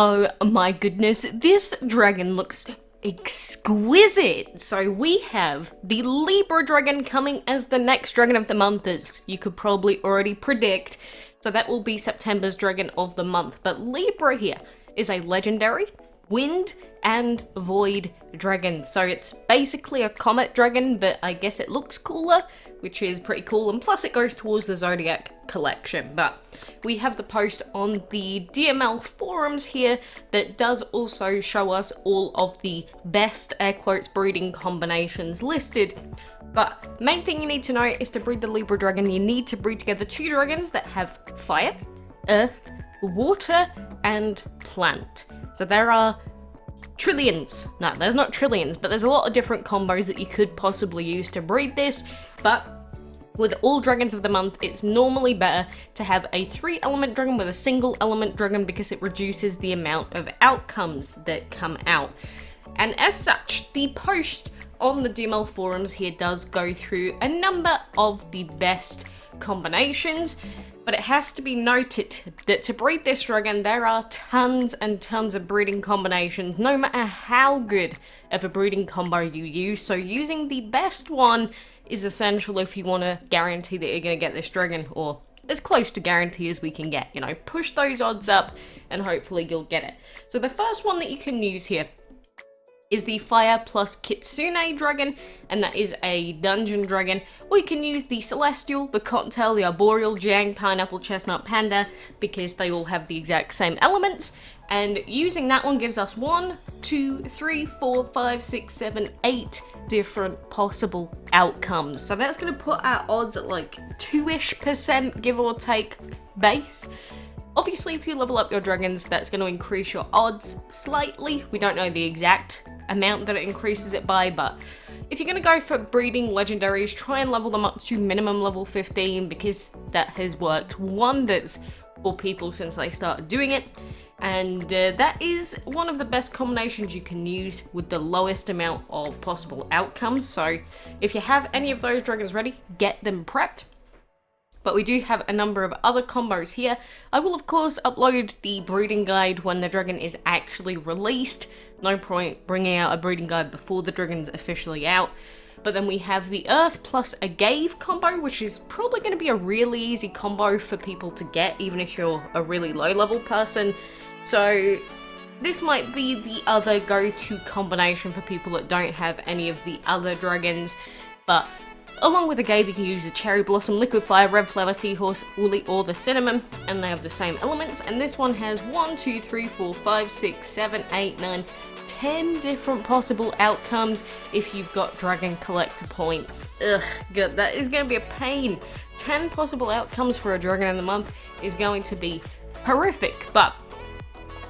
Oh my goodness, this dragon looks exquisite. So we have the Libra dragon coming as the next dragon of the month, as you could probably already predict. So that will be September's dragon of the month. But Libra here is a legendary wind and void dragon. So it's basically a comet dragon, but I guess it looks cooler, which is pretty cool, and plus it goes towards the Zodiac collection. But we have the post on the DML forums here that does also show us all of the best, air quotes, breeding combinations listed. But main thing you need to know is to breed the Libra dragon, you need to breed together two dragons that have fire, earth, water, and plant. So there are trillions. No, there's not trillions, but there's a lot of different combos that you could possibly use to breed this. But with all dragons of the month, it's normally better to have a 3-element dragon with a single element dragon because it reduces the amount of outcomes that come out. And as such, the post on the DML forums here does go through a number of the best combinations. But it has to be noted that to breed this dragon, there are tons and tons of breeding combinations, no matter how good of a breeding combo you use. So using the best one is essential if you want to guarantee that you're going to get this dragon, or as close to guarantee as we can get. You know, push those odds up and hopefully you'll get it. So the first one that you can use here is the Fire plus Kitsune dragon, and that is a dungeon dragon. Or you can use the Celestial, the Cottontail, the Arboreal, Jiang, Pineapple, Chestnut, Panda, because they all have the exact same elements. And using that one gives us 1, 2, 3, 4, 5, 6, 7, 8 different possible outcomes. So that's going to put our odds at like 2-ish%, give or take, base. Obviously, if you level up your dragons, that's going to increase your odds slightly. We don't know the exact amount that it increases it by, but if you're going to go for breeding legendaries, try and level them up to minimum level 15, because that has worked wonders for people since they started doing it. And that is one of the best combinations you can use with the lowest amount of possible outcomes. So if you have any of those dragons ready, get them prepped. But we do have a number of other combos here. I will of course upload the breeding guide when the dragon is actually released. No point bringing out a breeding guide before the dragon's officially out. But then we have the Earth plus a Gave combo, which is probably going to be a really easy combo for people to get, even if you're a really low level person. So this might be the other go-to combination for people that don't have any of the other dragons. But along with the Gave, you can use the Cherry Blossom, Liquid Fire, Red Flower, Seahorse, Woolly, or the Cinnamon, and they have the same elements. And this one has 1, 2, 3, 4, 5, 6, 7, 8, 9, 10 different possible outcomes if you've got dragon collector points. Ugh, good. That is going to be a pain. 10 possible outcomes for a dragon in the month is going to be horrific. But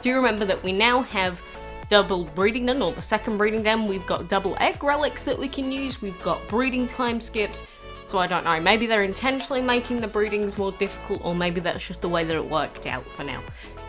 do remember that we now have double breeding den, or the second breeding den. We've got double egg relics that we can use. We've got breeding time skips. So I don't know, maybe they're intentionally making the breedings more difficult, or maybe that's just the way that it worked out for now.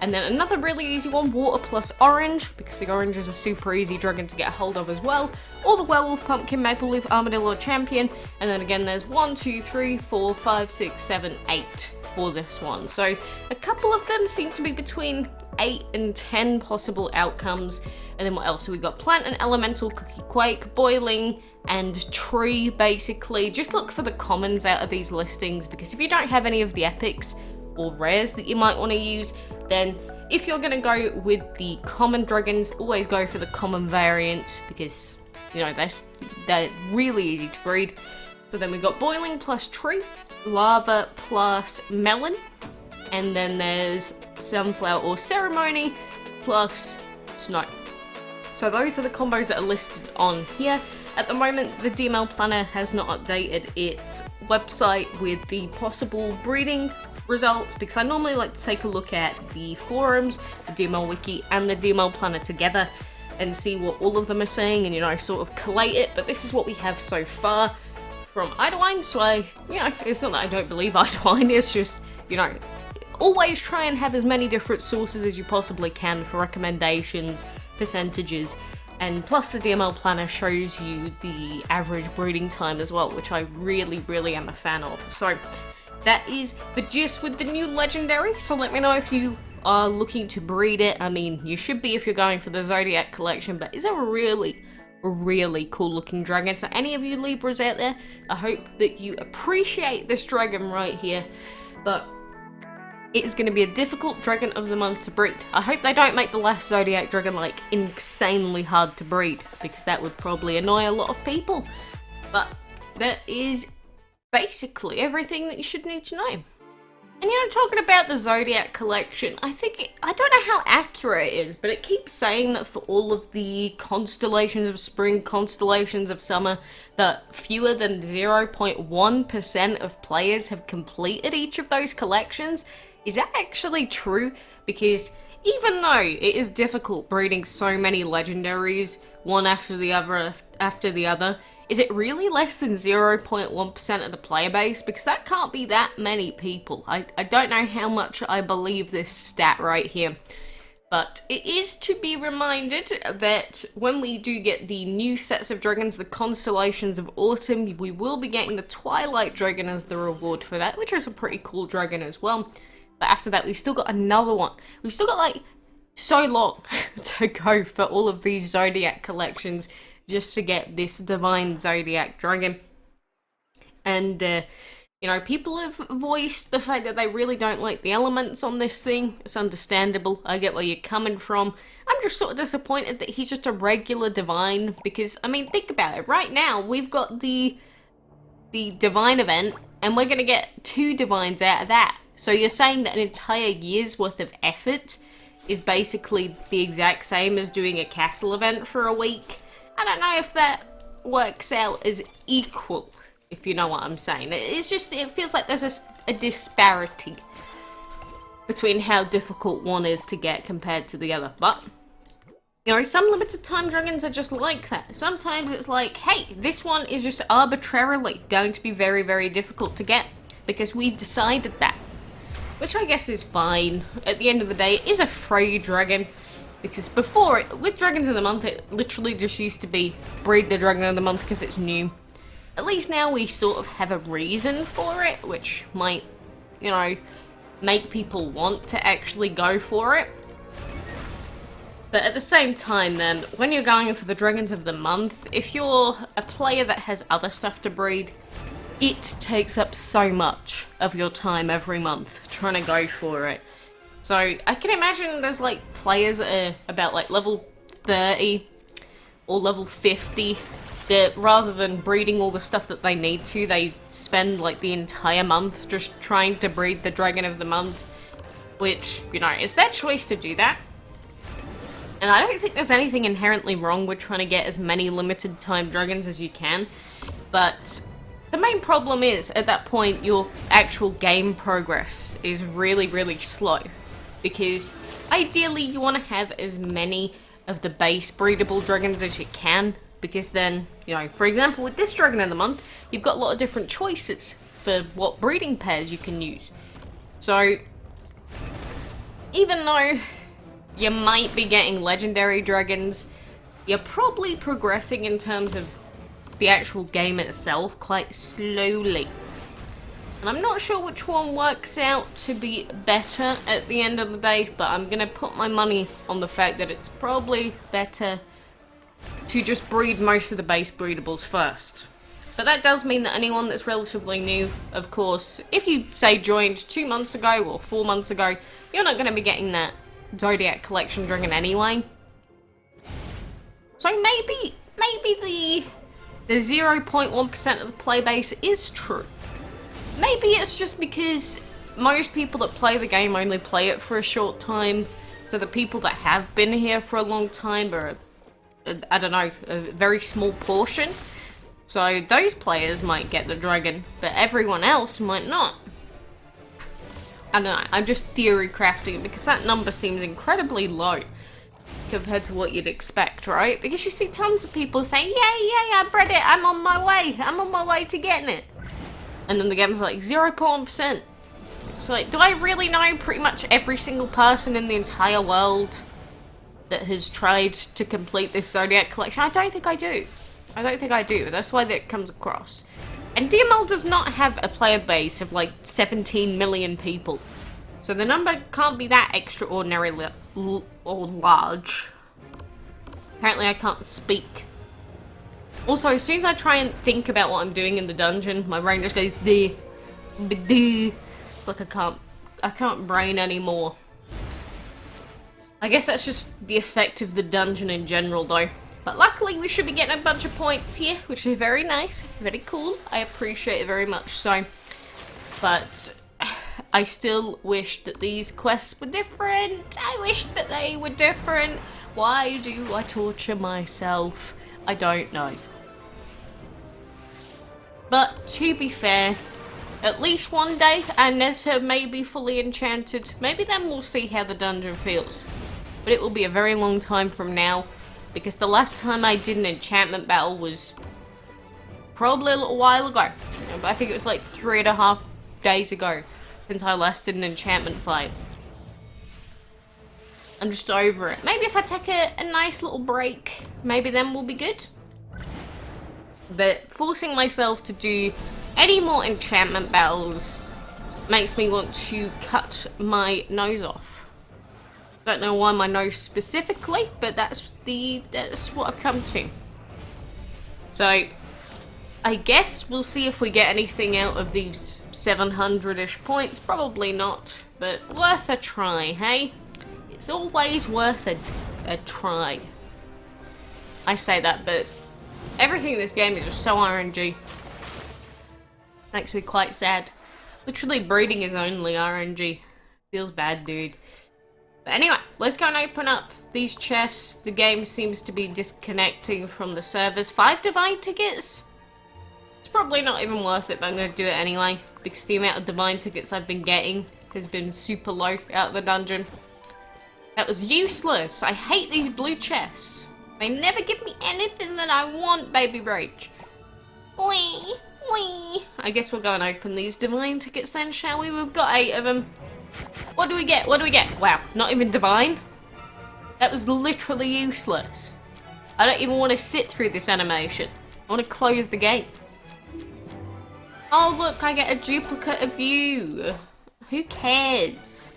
And then another really easy one, Water plus Orange, because the orange is a super easy dragon to get a hold of as well. Or the Werewolf, Pumpkin, Maple Leaf, Armadillo, Champion. And then again there's 1, 2, 3, 4, 5, 6, 7, 8 for this one. So a couple of them seem to be between 8 and 10 possible outcomes. And then what else? So we've got Plant and Elemental, Cookie Quake, Boiling, and Tree, basically. Just look for the commons out of these listings, because if you don't have any of the epics or rares that you might want to use, then if you're going to go with the common dragons, always go for the common variants, because, you know, they're really easy to breed. So then we've got Boiling plus Tree, Lava plus Melon, and then there's Sunflower or Ceremony plus Snow. So those are the combos that are listed on here. At the moment, the DML Planner has not updated its website with the possible breeding results, because I normally like to take a look at the forums, the DML Wiki, and the DML Planner together and see what all of them are saying and, you know, sort of collate it. But this is what we have so far from Idlewine, so it's not that I don't believe Idlewine, it's just, you know, always try and have as many different sources as you possibly can for recommendations, percentages, and plus the DML Planner shows you the average breeding time as well, which I really am a fan of. So that is the gist with the new legendary, so let me know if you are looking to breed it, I mean, you should be if you're going for the Zodiac collection, but it's a really cool looking dragon. So any of you Libras out there, I hope that you appreciate this dragon right here, but it is going to be a difficult dragon of the month to breed. I hope they don't make the last Zodiac dragon like insanely hard to breed, because that would probably annoy a lot of people. But that is basically everything that you should need to know. And you know, talking about the Zodiac collection, I don't know how accurate it is, but it keeps saying that for all of the constellations of spring, constellations of summer, that fewer than 0.1% of players have completed each of those collections. Is that actually true? Because even though it is difficult breeding so many legendaries, one after the other, is it really less than 0.1% of the player base? Because that can't be that many people. I don't know how much I believe this stat right here. But it is to be reminded that when we do get the new sets of dragons, the constellations of autumn, we will be getting the Twilight Dragon as the reward for that, which is a pretty cool dragon as well. But after that, we've still got another one. We've still got like so long to go for all of these Zodiac collections just to get this divine Zodiac dragon. And you know, people have voiced the fact that they really don't like the elements on this thing. It's understandable. I get where you're coming from. I'm just sort of disappointed that he's just a regular divine, because I mean, think about it. Right now we've got the divine event, and we're gonna get 2 divines out of that. So you're saying that an entire year's worth of effort is basically the exact same as doing a castle event for a week? I don't know if that works out as equal, if you know what I'm saying. It's just, it feels like there's a disparity between how difficult one is to get compared to the other. But, you know, some limited time dragons are just like that. Sometimes it's like, hey, this one is just arbitrarily going to be very, very difficult to get, because we've decided that. Which I guess is fine. At the end of the day, it is a free dragon. Because before, with Dragons of the Month, it literally just used to be breed the Dragon of the Month because it's new. At least now we sort of have a reason for it, which might, you know, make people want to actually go for it. But at the same time then, when you're going for the Dragons of the Month, if you're a player that has other stuff to breed, it takes up so much of your time every month trying to go for it. So I can imagine there's like players that are about like level 30 or level 50 that rather than breeding all the stuff that they need to, they spend like the entire month just trying to breed the Dragon of the Month, which, you know, it's their choice to do that. And I don't think there's anything inherently wrong with trying to get as many limited time dragons as you can, but the main problem is, at that point, your actual game progress is really, really slow. Because ideally you want to have as many of the base breedable dragons as you can, because then, you know, for example with this Dragon of the Month, you've got a lot of different choices for what breeding pairs you can use. So even though you might be getting legendary dragons, you're probably progressing in terms of the actual game itself quite slowly. And I'm not sure which one works out to be better at the end of the day, but I'm gonna put my money on the fact that it's probably better to just breed most of the base breedables first. But that does mean that anyone that's relatively new, of course, if you say joined 2 months ago or 4 months ago, you're not gonna be getting that Zodiac collection dragon anyway. So maybe the 0.1% of the play base is true. Maybe it's just because most people that play the game only play it for a short time, so the people that have been here for a long time are, I don't know, a very small portion. So those players might get the dragon, but everyone else might not. I don't know, I'm just theory crafting because that number seems incredibly low compared to what you'd expect, right? Because you see tons of people saying, yeah, I bred it, I'm on my way to getting it. And then the game's like 0.1%. So like, do I really know pretty much every single person in the entire world that has tried to complete this Zodiac collection? I don't think I do. That's why that comes across. And DML does not have a player base of like 17 million people. So the number can't be that extraordinarily or large. Apparently I can't speak. Also, as soon as I try and think about what I'm doing in the dungeon, my brain just goes duh. It's like I can't brain anymore. I guess that's just the effect of the dungeon in general though. But luckily we should be getting a bunch of points here, which is very nice, very cool. I appreciate it very much so. But I still wish that these quests were different. I wish that they were different. Why do I torture myself? I don't know. But to be fair, at least one day our Nesher may be fully enchanted. Maybe then we'll see how the dungeon feels. But it will be a very long time from now, because the last time I did an enchantment battle was probably a little while ago. I think it was like 3.5 days ago since I last did an enchantment fight. I'm just over it. Maybe if I take a nice little break, maybe then we'll be good. But forcing myself to do any more enchantment battles makes me want to cut my nose off. Don't know why my nose specifically, but that's what I've come to. So I guess we'll see if we get anything out of these 700-ish points. Probably not, but worth a try, hey? It's always worth a try. I say that, but everything in this game is just so RNG. Makes me quite sad. Literally breeding is only RNG. Feels bad, dude. But anyway, let's go and open up these chests. The game seems to be disconnecting from the servers. 5 divine tickets? It's probably not even worth it, but I'm going to do it anyway, because the amount of divine tickets I've been getting has been super low out of the dungeon. That was useless. I hate these blue chests. They never give me anything that I want, baby Rach. Wee, wee. I guess we'll go and open these divine tickets then, shall we? We've got 8 of them. What do we get? What do we get? Wow, not even divine? That was literally useless. I don't even want to sit through this animation. I want to close the game. Oh look, I get a duplicate of you. Who cares?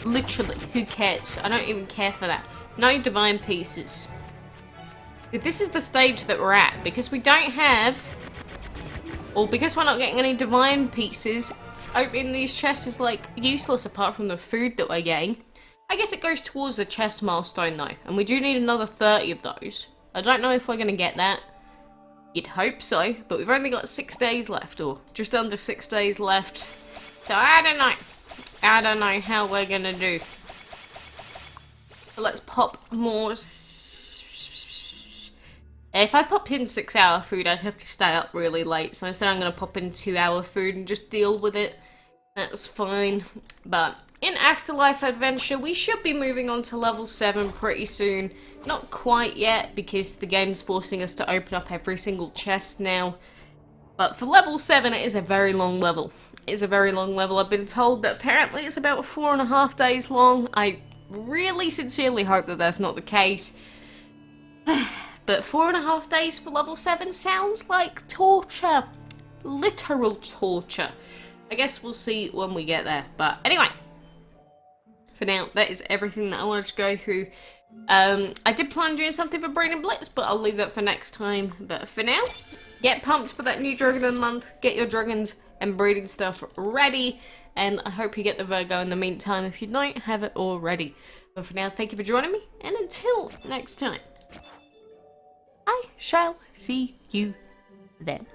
Literally, who cares? I don't even care for that. No divine pieces. This is the stage that we're at. Because we don't have, or because we're not getting any divine pieces, opening these chests is like useless apart from the food that we're getting. I guess it goes towards the chest milestone though, and we do need another 30 of those. I don't know if we're going to get that. You'd hope so, but we've only got 6 days left, or just under 6 days left. So I don't know. I don't know how we're going to do. But let's pop more. If I pop in 6-hour food, I'd have to stay up really late, so I said I'm going to pop in 2-hour food and just deal with it. That's fine. But in Afterlife Adventure, we should be moving on to level 7 pretty soon. Not quite yet, because the game's forcing us to open up every single chest now. But for level 7, it is a very long level. It is a very long level. I've been told that apparently it's about 4.5 days long. I really sincerely hope that that's not the case. But 4.5 days for level 7 sounds like torture. Literal torture. I guess we'll see when we get there. But anyway, for now, that is everything that I wanted to go through. I did plan on doing something for Brain and Blitz, but I'll leave that for next time. But for now, get pumped for that new Dragon of the Month. Get your dragons and breeding stuff ready. And I hope you get the Virgo in the meantime if you don't have it already. But for now, thank you for joining me. And until next time, I shall see you then.